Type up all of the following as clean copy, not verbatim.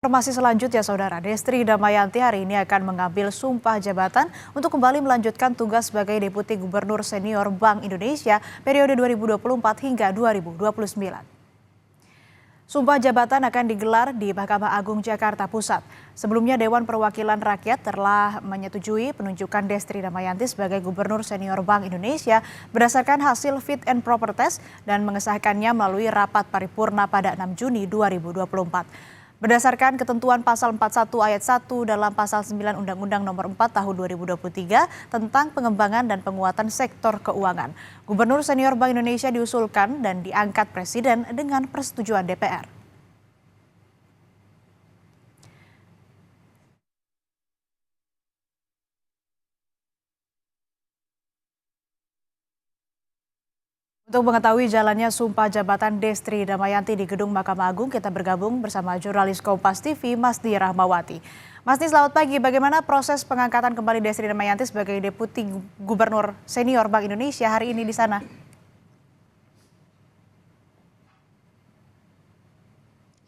Informasi selanjutnya, Saudara, Destri Damayanti hari ini akan mengambil sumpah jabatan untuk kembali melanjutkan tugas sebagai Deputi Gubernur Senior Bank Indonesia periode 2024 hingga 2029. Sumpah jabatan akan digelar di Mahkamah Agung Jakarta Pusat. Sebelumnya Dewan Perwakilan Rakyat telah menyetujui penunjukan Destri Damayanti sebagai Gubernur Senior Bank Indonesia berdasarkan hasil fit and proper test dan mengesahkannya melalui rapat paripurna pada 6 Juni 2024. Berdasarkan ketentuan pasal 41 ayat 1 dalam pasal 9 Undang-Undang Nomor 4 Tahun 2023 tentang pengembangan dan penguatan sektor keuangan, Gubernur Senior Bank Indonesia diusulkan dan diangkat Presiden dengan persetujuan DPR. Untuk mengetahui jalannya sumpah jabatan Destri Damayanti di Gedung Mahkamah Agung, kita bergabung bersama jurnalis Kompas TV, Masni Rahmawati. Masni, selamat pagi. Bagaimana proses pengangkatan kembali Destri Damayanti sebagai Deputi Gubernur Senior Bank Indonesia hari ini di sana?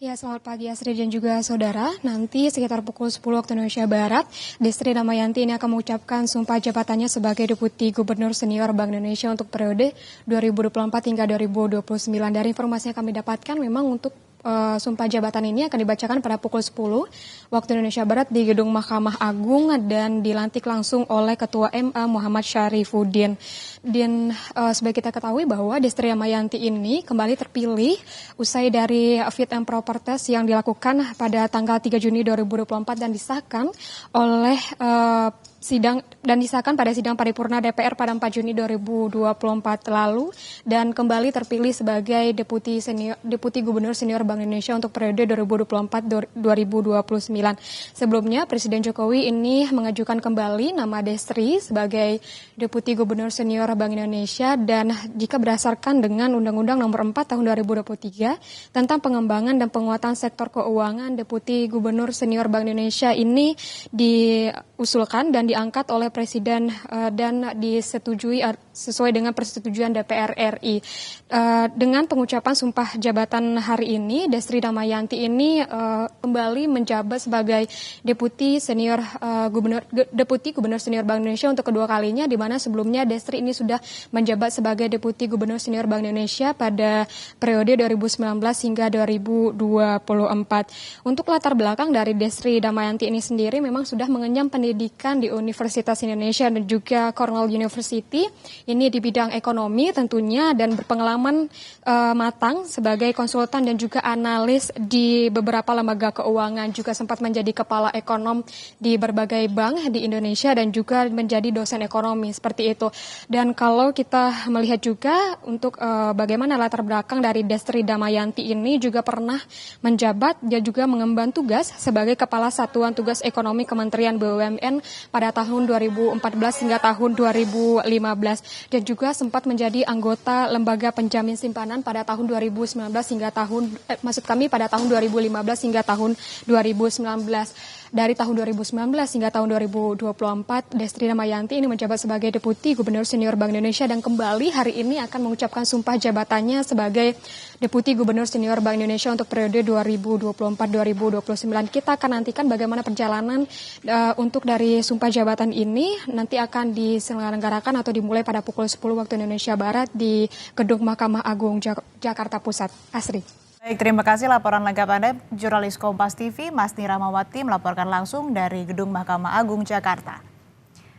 Ya, selamat pagi Asri dan juga saudara. Nanti sekitar pukul 10 waktu Indonesia Barat, Destri Damayanti ini akan mengucapkan sumpah jabatannya sebagai Deputi Gubernur Senior Bank Indonesia untuk periode 2024 hingga 2029. Dari informasi yang kami dapatkan, memang untuk sumpah jabatan ini akan dibacakan pada pukul 10 waktu Indonesia Barat di Gedung Mahkamah Agung dan dilantik langsung oleh Ketua MA Muhammad Syarifuddin. Dan sebagai kita ketahui bahwa Destri Damayanti ini kembali terpilih usai dari fit and proper test yang dilakukan pada tanggal 3 Juni 2024 dan disahkan oleh pada sidang paripurna DPR pada 4 Juni 2024 lalu dan kembali terpilih sebagai Deputi Gubernur Senior Bank Indonesia untuk periode 2024-2029. Sebelumnya Presiden Jokowi ini mengajukan kembali nama Destri sebagai Deputi Gubernur Senior Bank Indonesia dan jika berdasarkan dengan Undang-Undang Nomor 4 Tahun 2023 tentang pengembangan dan penguatan sektor keuangan, Deputi Gubernur Senior Bank Indonesia ini diusulkan dan diangkat oleh Presiden dan disetujui sesuai dengan persetujuan DPR RI. Dengan pengucapan sumpah jabatan hari ini, Destri Damayanti ini kembali menjabat sebagai Deputi Gubernur Senior Bank Indonesia untuk kedua kalinya, di mana sebelumnya Destri ini sudah menjabat sebagai Deputi Gubernur Senior Bank Indonesia pada periode 2019 hingga 2024. Untuk latar belakang dari Destri Damayanti ini sendiri memang sudah mengenyam pendidikan di Universitas Indonesia dan juga Cornell University. Ini di bidang ekonomi tentunya dan berpengalaman matang sebagai konsultan dan juga analis di beberapa lembaga keuangan. Juga sempat menjadi kepala ekonom di berbagai bank di Indonesia dan juga menjadi dosen ekonomi seperti itu. Dan kalau kita melihat juga untuk bagaimana latar belakang dari Destri Damayanti ini juga pernah menjabat dan juga mengemban tugas sebagai Kepala Satuan Tugas Ekonomi Kementerian BUMN pada tahun 2014 hingga tahun 2015 dan juga sempat menjadi anggota Lembaga Penjamin Simpanan pada tahun 2019 hingga pada tahun 2015 hingga tahun 2019. Dari tahun 2019 hingga tahun 2024, Destri Damayanti ini menjabat sebagai Deputi Gubernur Senior Bank Indonesia dan kembali hari ini akan mengucapkan sumpah jabatannya sebagai Deputi Gubernur Senior Bank Indonesia untuk periode 2024-2029. Kita akan nantikan bagaimana perjalanan untuk dari sumpah jabatan ini nanti akan diselenggarakan atau dimulai pada pukul 10 waktu Indonesia Barat di Gedung Mahkamah Agung Jakarta Pusat. Asri. Baik, terima kasih laporan lengkap Anda, jurnalis Kompas TV, Masni Rahmawati melaporkan langsung dari Gedung Mahkamah Agung Jakarta.